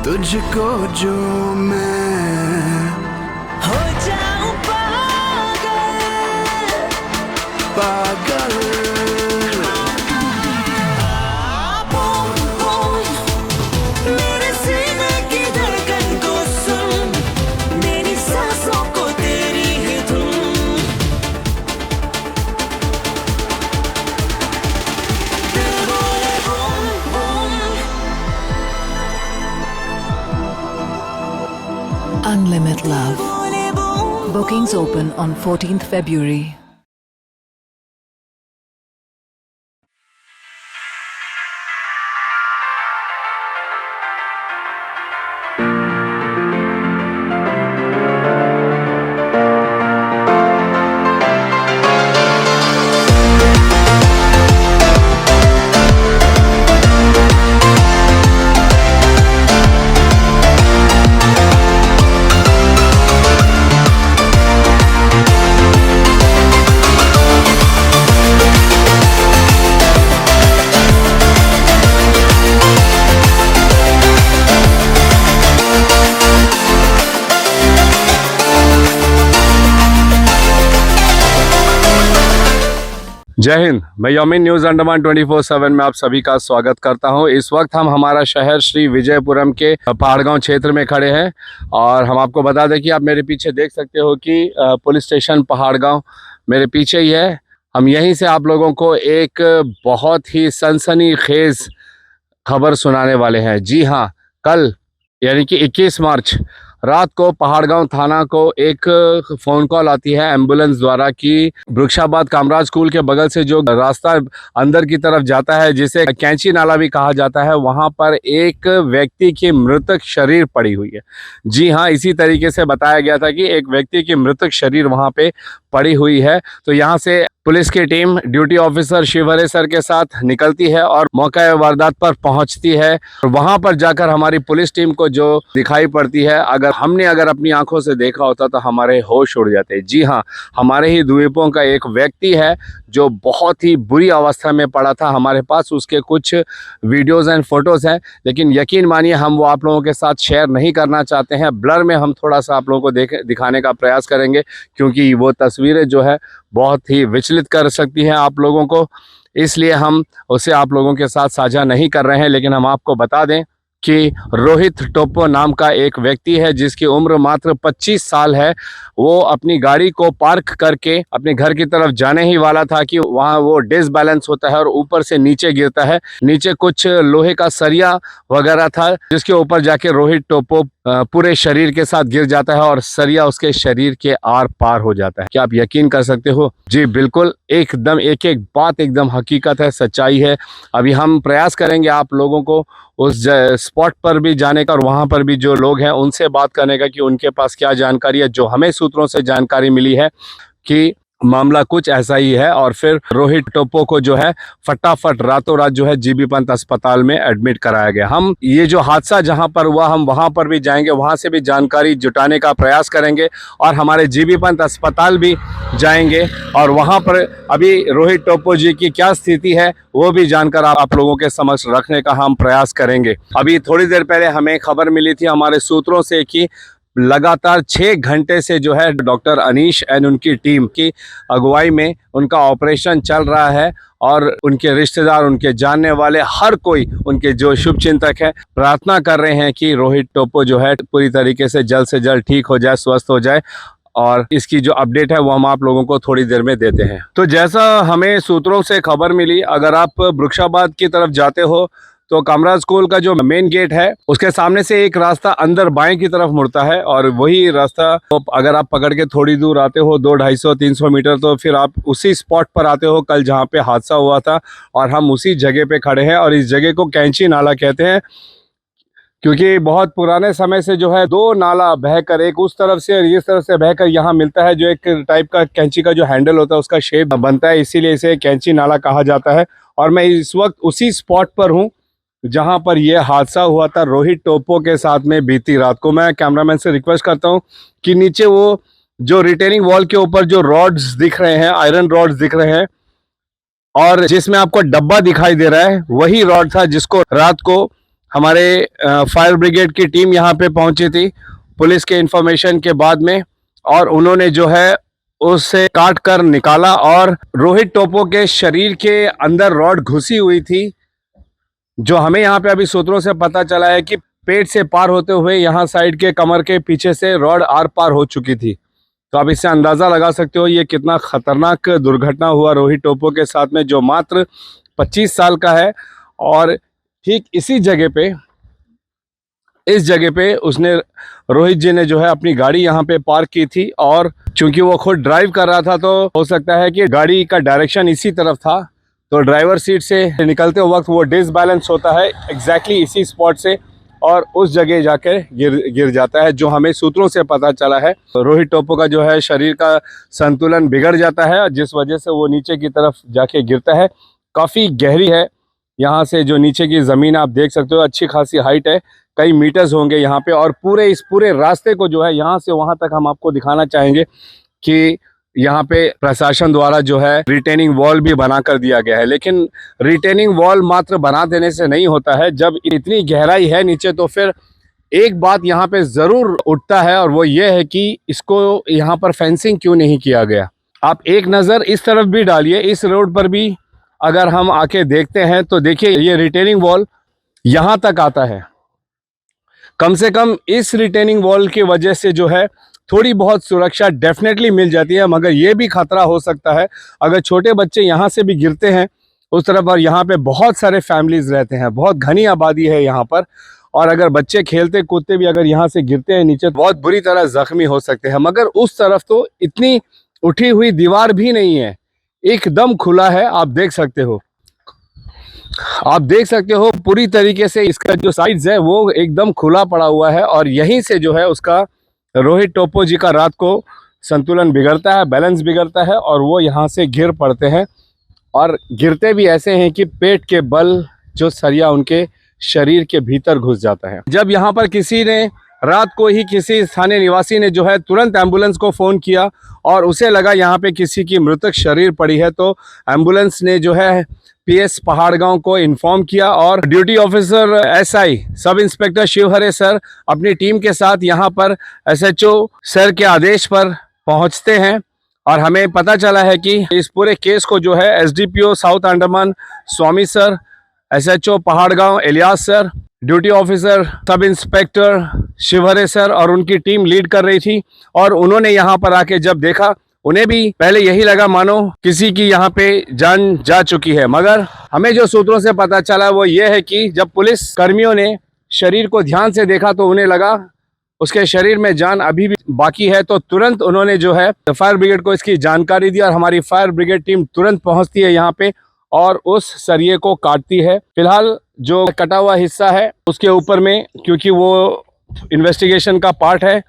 तुझको जो मैं हो जाऊं पागल बूम बूम मेरे सीने की धड़कन को सुन, मेरी सांसों को तेरी ही धुन। दिल बोले बूम बूम। Unlimited Love. बोले boom. Bookings open on 14th February. जय हिंद। मैं यमीन न्यूज़ अंडमान 24/7 में आप सभी का स्वागत करता हूं। इस वक्त हम हमारा शहर श्री विजयपुरम के पहाड़गांव क्षेत्र में खड़े हैं और हम आपको बता दें कि आप मेरे पीछे देख सकते हो कि पुलिस स्टेशन पहाड़गांव मेरे पीछे ही है। हम यहीं से आप लोगों को एक बहुत ही सनसनीखेज खबर सुनाने वाले हैं। जी हाँ, कल यानी कि 21 मार्च रात को पहाड़गांव थाना को एक फ़ोन कॉल आती है एम्बुलेंस द्वारा कि वृक्षाबाद कामराज स्कूल के बगल से जो रास्ता अंदर की तरफ जाता है, जिसे कैंची नाला भी कहा जाता है, वहां पर एक व्यक्ति की मृतक शरीर पड़ी हुई है। जी हाँ, इसी तरीके से बताया गया था कि एक व्यक्ति की मृतक शरीर वहां पे पड़ी हुई है। तो यहाँ से पुलिस की team duty officer Shivhare sir के साथ निकलती है और मौका वारदात पर पहुंचती है। वहां पर जाकर हमारी पुलिस टीम को जो दिखाई पड़ती है, अगर अपनी आंखों से देखा होता तो हमारे होश उड़ जाते। जी हाँ, हमारे ही द्वीपों का एक व्यक्ति है जो बहुत ही बुरी अवस्था में पड़ा था। हमारे पास उसके कुछ वीडियोज़ एंड फोटोज़ हैं, लेकिन यकीन मानिए हम वो आप लोगों के साथ शेयर नहीं करना चाहते हैं। ब्लर में हम थोड़ा सा आप लोगों को दिखाने का प्रयास करेंगे, क्योंकि वो तस्वीरें जो है बहुत ही विचलित कर सकती हैं आप लोगों को, इसलिए हम उसे आप लोगों के साथ साझा नहीं कर रहे हैं। लेकिन हम आपको बता दें कि रोहित टोप्पो नाम का एक व्यक्ति है जिसकी उम्र मात्र 25 साल है। वो अपनी गाड़ी को पार्क करके अपने घर की तरफ जाने ही वाला था कि वहाँ वो डिसबैलेंस होता है और ऊपर से नीचे गिरता है। नीचे कुछ लोहे का सरिया वगैरह था जिसके ऊपर जाके रोहित टोप्पो पूरे शरीर के साथ गिर जाता है और सरिया उसके शरीर के आर पार हो जाता है। क्या आप यकीन कर सकते हो? जी बिल्कुल, एकदम एक एक बात एकदम हकीकत है, सच्चाई है। अभी हम प्रयास करेंगे आप लोगों को उस स्पॉट पर भी जाने का और वहाँ पर भी जो लोग हैं उनसे बात करने का कि उनके पास क्या जानकारी है। जो हमें सूत्रों से जानकारी मिली है कि मामला कुछ ऐसा ही है और फिर रोहित टोप्पो को जो है फटाफट रातों रात जो है जीबी पंत अस्पताल में एडमिट कराया गया। हम ये जो हादसा जहां पर हुआ हम वहां पर भी जाएंगे, वहां से भी जानकारी जुटाने का प्रयास करेंगे और हमारे जीबी पंत अस्पताल भी जाएंगे और वहां पर अभी रोहित टोप्पो जी की क्या स्थिति है वो भी जानकर आप लोगों के समक्ष रखने का हम प्रयास करेंगे। अभी थोड़ी देर पहले हमें खबर मिली थी हमारे सूत्रों से कि लगातार 6 घंटे से जो है डॉक्टर अनीश एंड उनकी टीम की अगुवाई में उनका ऑपरेशन चल रहा है और उनके रिश्तेदार, उनके जानने वाले, हर कोई, उनके जो शुभचिंतक है, प्रार्थना कर रहे हैं कि रोहित टोप्पो जो है पूरी तरीके से जल्द ठीक हो जाए, स्वस्थ हो जाए। और इसकी जो अपडेट है वो हम आप लोगों को थोड़ी देर में देते हैं। तो जैसा हमें सूत्रों से खबर मिली, अगर आप वृक्षाबाद की तरफ जाते हो तो कामराज स्कूल का जो मेन गेट है उसके सामने से एक रास्ता अंदर बाएं की तरफ मुड़ता है और वही रास्ता अगर आप पकड़ के थोड़ी दूर आते हो 200-250-300 मीटर तो फिर आप उसी स्पॉट पर आते हो कल जहां पे हादसा हुआ था। और हम उसी जगह पे खड़े हैं और इस जगह को कैंची नाला कहते हैं, क्योंकि बहुत पुराने समय से जो है 2 नाला बहकर, एक उस तरफ से और इस तरफ से बहकर यहाँ मिलता है, जो एक टाइप का कैंची का जो हैंडल होता है उसका शेप बनता है, इसीलिए इसे कैंची नाला कहा जाता है। और मैं इस वक्त उसी स्पॉट पर हूँ जहां पर यह हादसा हुआ था रोहित टोप्पो के साथ में बीती रात को। मैं कैमरामैन से रिक्वेस्ट करता हूं कि नीचे वो जो रिटेनिंग वॉल के ऊपर जो रॉड्स दिख रहे हैं, आयरन रॉड्स दिख रहे हैं, और जिसमें आपको डब्बा दिखाई दे रहा है, वही रॉड था जिसको रात को हमारे फायर ब्रिगेड की टीम यहाँ पे पहुंची थी पुलिस के इंफॉर्मेशन के बाद में, और उन्होंने जो है उसे काट कर निकाला और रोहित टोपो के शरीर के अंदर रॉड घुसी हुई थी, जो हमें यहाँ पे अभी सूत्रों से पता चला है कि पेट से पार होते हुए यहाँ साइड के कमर के पीछे से रॉड आर पार हो चुकी थी। तो आप इससे अंदाज़ा लगा सकते हो ये कितना खतरनाक दुर्घटना हुआ रोहित टोपो के साथ में, जो मात्र 25 साल का है। और ठीक इसी जगह पे, इस जगह पे उसने, रोहित जी ने जो है अपनी गाड़ी यहाँ पे पार्क की थी, और चूंकि वो खुद ड्राइव कर रहा था तो हो सकता है कि गाड़ी का डायरेक्शन इसी तरफ था, तो ड्राइवर सीट से निकलते वक्त वो डिसबैलेंस होता है एग्जैक्टली इसी स्पॉट से, और उस जगह जाकर गिर जाता है, जो हमें सूत्रों से पता चला है। रोहित टोपो का जो है शरीर का संतुलन बिगड़ जाता है, जिस वजह से वो नीचे की तरफ जाके गिरता है। काफ़ी गहरी है, यहाँ से जो नीचे की ज़मीन आप देख सकते हो, अच्छी खासी हाइट है, कई मीटर्स होंगे यहाँ पे। और इस पूरे रास्ते को जो है यहाँ से वहाँ तक हम आपको दिखाना चाहेंगे कि यहाँ पे प्रशासन द्वारा जो है रिटेनिंग वॉल भी बना कर दिया गया है। लेकिन रिटेनिंग वॉल मात्र बना देने से नहीं होता है, जब इतनी गहराई है नीचे तो फिर एक बात यहाँ पे ज़रूर उठता है, और वो ये है कि इसको यहाँ पर फेंसिंग क्यों नहीं किया गया। आप एक नज़र इस तरफ भी डालिए, इस रोड पर भी अगर हम आके देखते हैं तो देखिए ये रिटेनिंग वॉल यहाँ तक आता है। कम से कम इस रिटेनिंग वॉल की वजह से जो है थोड़ी बहुत सुरक्षा डेफिनेटली मिल जाती है, मगर ये भी खतरा हो सकता है अगर छोटे बच्चे यहाँ से भी गिरते हैं उस तरफ। और यहाँ पे बहुत सारे फैमिलीज रहते हैं, बहुत घनी आबादी है यहाँ पर, और अगर बच्चे खेलते कूदते भी अगर यहाँ से गिरते हैं नीचे तो बहुत बुरी तरह जख्मी हो सकते हैं। मगर उस तरफ तो इतनी उठी हुई दीवार भी नहीं है, एकदम खुला है। आप देख सकते हो, आप देख सकते हो पूरी तरीके से इसका जो साइड्स है वो एकदम खुला पड़ा हुआ है, और यहीं से जो है उसका रोहित टोपो जी का रात को संतुलन बिगड़ता है, बैलेंस बिगड़ता है, और वो यहाँ से गिर पड़ते हैं। और गिरते भी ऐसे हैं कि पेट के बल जो सरिया उनके शरीर के भीतर घुस जाता है। जब यहाँ पर किसी ने रात को ही किसी स्थानीय निवासी ने जो है तुरंत एम्बुलेंस को फ़ोन किया, और उसे लगा यहाँ पे किसी की मृतक शरीर पड़ी है, तो एम्बुलेंस ने जो है पीएस पहाड़गांव को इन्फॉर्म किया, और ड्यूटी ऑफिसर एसआई सब इंस्पेक्टर शिवहरे सर अपनी टीम के साथ यहाँ पर एसएचओ सर के आदेश पर पहुँचते हैं। और हमें पता चला है कि इस पूरे केस को जो है SDPO south Andaman Swami sir, SHO Pahargaon Ilyas sir, duty officer sub inspector Shivhare sir और उनकी टीम लीड कर रही थी। और उन्होंने यहाँ पर आके जब देखा, उन्हें भी पहले यही लगा मानो किसी की यहाँ पे जान जा चुकी है, मगर हमें जो सूत्रों से पता चला वो ये है कि जब पुलिस कर्मियों ने शरीर को ध्यान से देखा तो उन्हें लगा उसके शरीर में जान अभी भी बाकी है, तो तुरंत उन्होंने जो है फायर ब्रिगेड को इसकी जानकारी दी, और हमारी फायर ब्रिगेड टीम तुरंत पहुंचती है यहाँ पे और उस सरिये को काटती है। फिलहाल जो कटा हुआ हिस्सा है उसके ऊपर में, क्योंकि वो इन्वेस्टिगेशन का पार्ट है,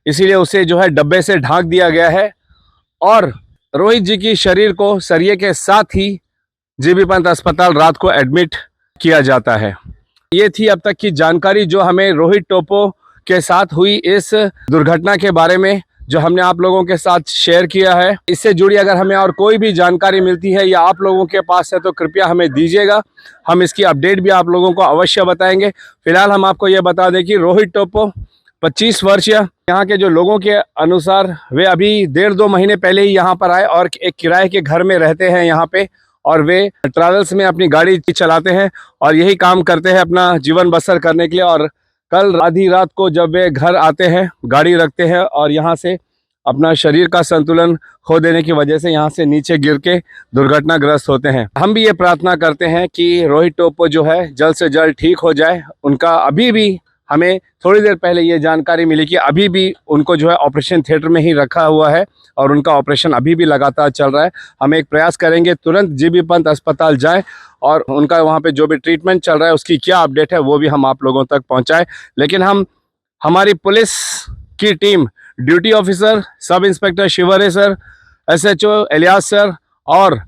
इसीलिए उसे जो है डब्बे से ढांक दिया गया है, और रोहित जी की शरीर को सरिये के साथ ही जीबी पंत अस्पताल रात को एडमिट किया जाता है। ये थी अब तक की जानकारी जो हमें रोहित टोपो के साथ हुई इस दुर्घटना के बारे में, जो हमने आप लोगों के साथ शेयर किया है। इससे जुड़ी अगर हमें और कोई भी जानकारी मिलती है या आप लोगों के पास है तो कृपया हमें दीजिएगा, हम इसकी अपडेट भी आप लोगों को अवश्य बताएंगे। फिलहाल हम आपको ये बता दें कि रोहित टोपो 25 वर्षीय, यहाँ के जो लोगों के अनुसार वे अभी 1.5-2 महीने पहले ही यहाँ पर आए और एक किराए के घर में रहते हैं यहाँ पे, और वे ट्रैवल्स में अपनी गाड़ी चलाते हैं और यही काम करते हैं अपना जीवन बसर करने के लिए। और कल आधी रात को जब वे घर आते हैं, गाड़ी रखते हैं और यहाँ से अपना शरीर का संतुलन खो देने की वजह से यहाँ से नीचे गिर के दुर्घटनाग्रस्त होते हैं। हम भी ये प्रार्थना करते हैं कि रोहित टोपो जो है जल्द से जल्द ठीक हो जाए। उनका अभी भी, हमें थोड़ी देर पहले ये जानकारी मिली कि अभी भी उनको जो है ऑपरेशन थिएटर में ही रखा हुआ है और उनका ऑपरेशन अभी भी लगातार चल रहा है। हम एक प्रयास करेंगे तुरंत जीबी पंत अस्पताल जाएं और उनका वहाँ पे जो भी ट्रीटमेंट चल रहा है उसकी क्या अपडेट है वो भी हम आप लोगों तक पहुँचाएं। लेकिन हम, हमारी पुलिस की team, duty officer sub inspector Shivhare sir, SHO Ilyas sir और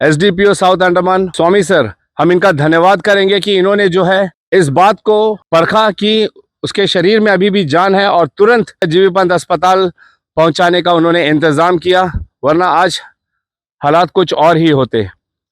SDPO south Andaman Swami sir, हम इनका धन्यवाद करेंगे कि इन्होंने जो है इस बात को परखा कि उसके शरीर में अभी भी जान है और तुरंत जीबी पंत अस्पताल पहुंचाने का उन्होंने इंतज़ाम किया, वरना आज हालात कुछ और ही होते।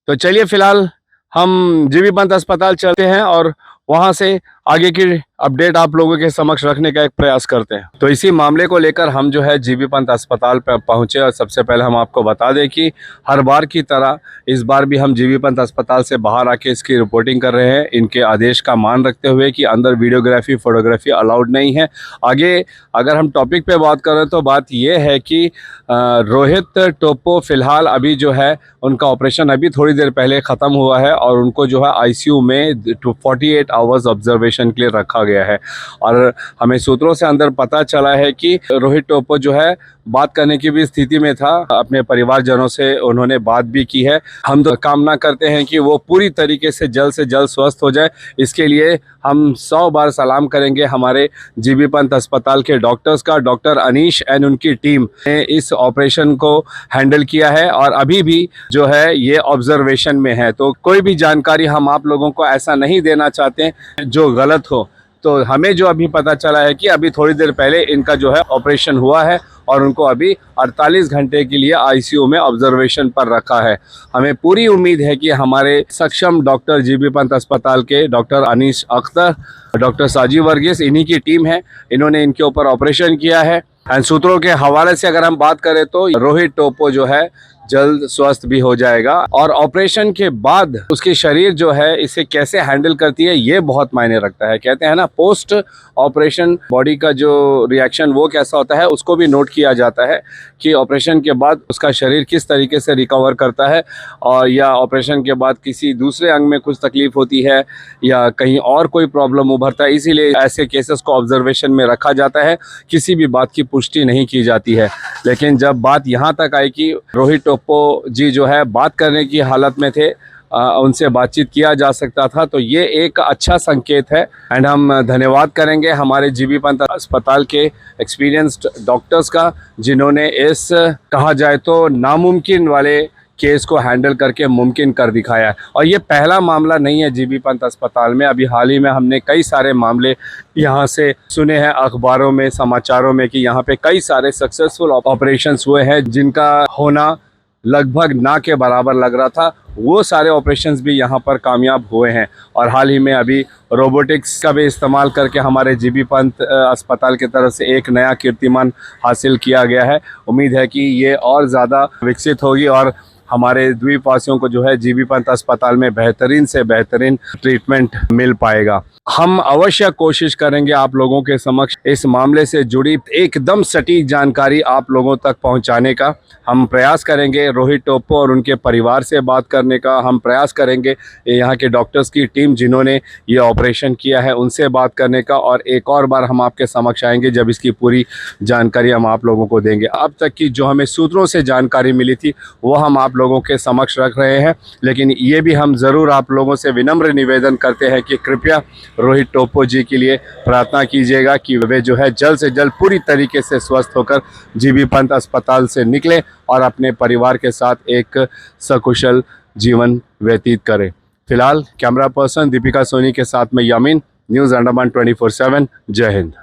तो चलिए फिलहाल हम जीबी पंत अस्पताल चलते हैं और वहां से आगे की अपडेट आप लोगों के समक्ष रखने का एक प्रयास करते हैं। तो इसी मामले को लेकर हम जो है जीबी पंत अस्पताल पर पहुंचे और सबसे पहले हम आपको बता दें कि हर बार की तरह इस बार भी हम जीबी पंत अस्पताल से बाहर आके इसकी रिपोर्टिंग कर रहे हैं, इनके आदेश का मान रखते हुए कि अंदर वीडियोग्राफी फोटोग्राफी अलाउड नहीं है। आगे अगर हम टॉपिक पे बात करें तो बात ये है कि रोहित टोप्पो फिलहाल अभी जो है उनका ऑपरेशन अभी थोड़ी देर पहले ख़त्म हुआ है और उनको जो है आईसीयू में 48 आवर्स ऑब्जर्वेशन के लिए रखा गया है। और हमें सूत्रों से अंदर पता चला है कि रोहित टोप्पो जो है बात करने की भी स्थिति में था, अपने परिवारजनों से उन्होंने बात भी की है। हम तो कामना करते हैं कि वो पूरी तरीके से जल्द स्वस्थ हो जाए। इसके लिए हम 100 बार सलाम करेंगे हमारे जीबी पंत अस्पताल के डॉक्टर्स का। डॉक्टर अनीश एंड उनकी टीम ने इस ऑपरेशन को हैंडल किया है और अभी भी जो है ये ऑब्जर्वेशन में है। तो कोई भी जानकारी हम आप लोगों को ऐसा नहीं देना चाहते जो गलत हो। तो हमें जो अभी पता चला है कि अभी थोड़ी देर पहले इनका जो है ऑपरेशन हुआ है और उनको अभी 48 घंटे के लिए आईसीयू में ऑब्जर्वेशन पर रखा है। हमें पूरी उम्मीद है कि हमारे सक्षम डॉक्टर जीबी पंत अस्पताल के डॉक्टर अनीस अख्तर, डॉक्टर साजी वर्गीस, इन्हीं की टीम है, इन्होंने इनके ऊपर ऑपरेशन किया है। एंड सूत्रों के हवाले से अगर हम बात करें तो रोहित टोप्पो जो है जल्द स्वस्थ भी हो जाएगा और ऑपरेशन के बाद उसकी शरीर जो है इसे कैसे हैंडल करती है ये बहुत मायने रखता है। कहते हैं ना, पोस्ट ऑपरेशन बॉडी का जो रिएक्शन वो कैसा होता है उसको भी नोट किया जाता है कि ऑपरेशन के बाद उसका शरीर किस तरीके से रिकवर करता है और या ऑपरेशन के बाद किसी दूसरे अंग में कुछ तकलीफ होती है या कहीं और कोई प्रॉब्लम उभरता है। इसीलिए ऐसे केसेस को ऑब्जर्वेशन में रखा जाता है, किसी भी बात की पुष्टि नहीं की जाती है। लेकिन जब बात यहाँ तक आई कि रोहित टोप्पो जी जो है बात करने की हालत में थे, उनसे बातचीत किया जा सकता था, तो ये एक अच्छा संकेत है। एंड हम धन्यवाद करेंगे हमारे जीबी पंत अस्पताल के एक्सपीरियंस्ड डॉक्टर्स का, जिन्होंने इस कहा जाए तो नामुमकिन वाले केस को हैंडल करके मुमकिन कर दिखाया है। और ये पहला मामला नहीं है जीबी पंत अस्पताल में, अभी हाल ही में हमने कई सारे मामले यहाँ से सुने हैं अखबारों में, समाचारों में, कि यहाँ पे कई सारे सक्सेसफुल ऑपरेशंस हुए हैं जिनका होना लगभग ना के बराबर लग रहा था। वो सारे ऑपरेशंस भी यहाँ पर कामयाब हुए हैं और हाल ही में अभी रोबोटिक्स का भी इस्तेमाल करके हमारे जीबी पंत अस्पताल की तरफ से एक नया कीर्तिमान हासिल किया गया है। उम्मीद है कि ये और ज़्यादा विकसित होगी और हमारे द्वीपवासियों को जो है जीबी पंत अस्पताल में बेहतरीन से बेहतरीन ट्रीटमेंट मिल पाएगा। हम अवश्य कोशिश करेंगे आप लोगों के समक्ष इस मामले से जुड़ी एकदम सटीक जानकारी आप लोगों तक पहुंचाने का। हम प्रयास करेंगे रोहित टोप्पो और उनके परिवार से बात करने का, हम प्रयास करेंगे यहाँ के डॉक्टर्स की टीम जिन्होंने ये ऑपरेशन किया है उनसे बात करने का, और एक और बार हम आपके समक्ष आएंगे जब इसकी पूरी जानकारी हम आप लोगों को देंगे। अब तक की जो हमें सूत्रों से जानकारी मिली थी वो हम आप लोगों के समक्ष रख रहे हैं, लेकिन ये भी हम ज़रूर आप लोगों से विनम्र निवेदन करते हैं कि कृपया रोहित टोप्पो जी के लिए प्रार्थना कीजिएगा कि वे जो है जल्द से जल्द पूरी तरीके से स्वस्थ होकर जीबी पंत अस्पताल से निकले और अपने परिवार के साथ एक सकुशल जीवन व्यतीत करें। फिलहाल कैमरा पर्सन दीपिका सोनी के साथ में यामीन, न्यूज़ अंडमान 24/7। जय हिंद।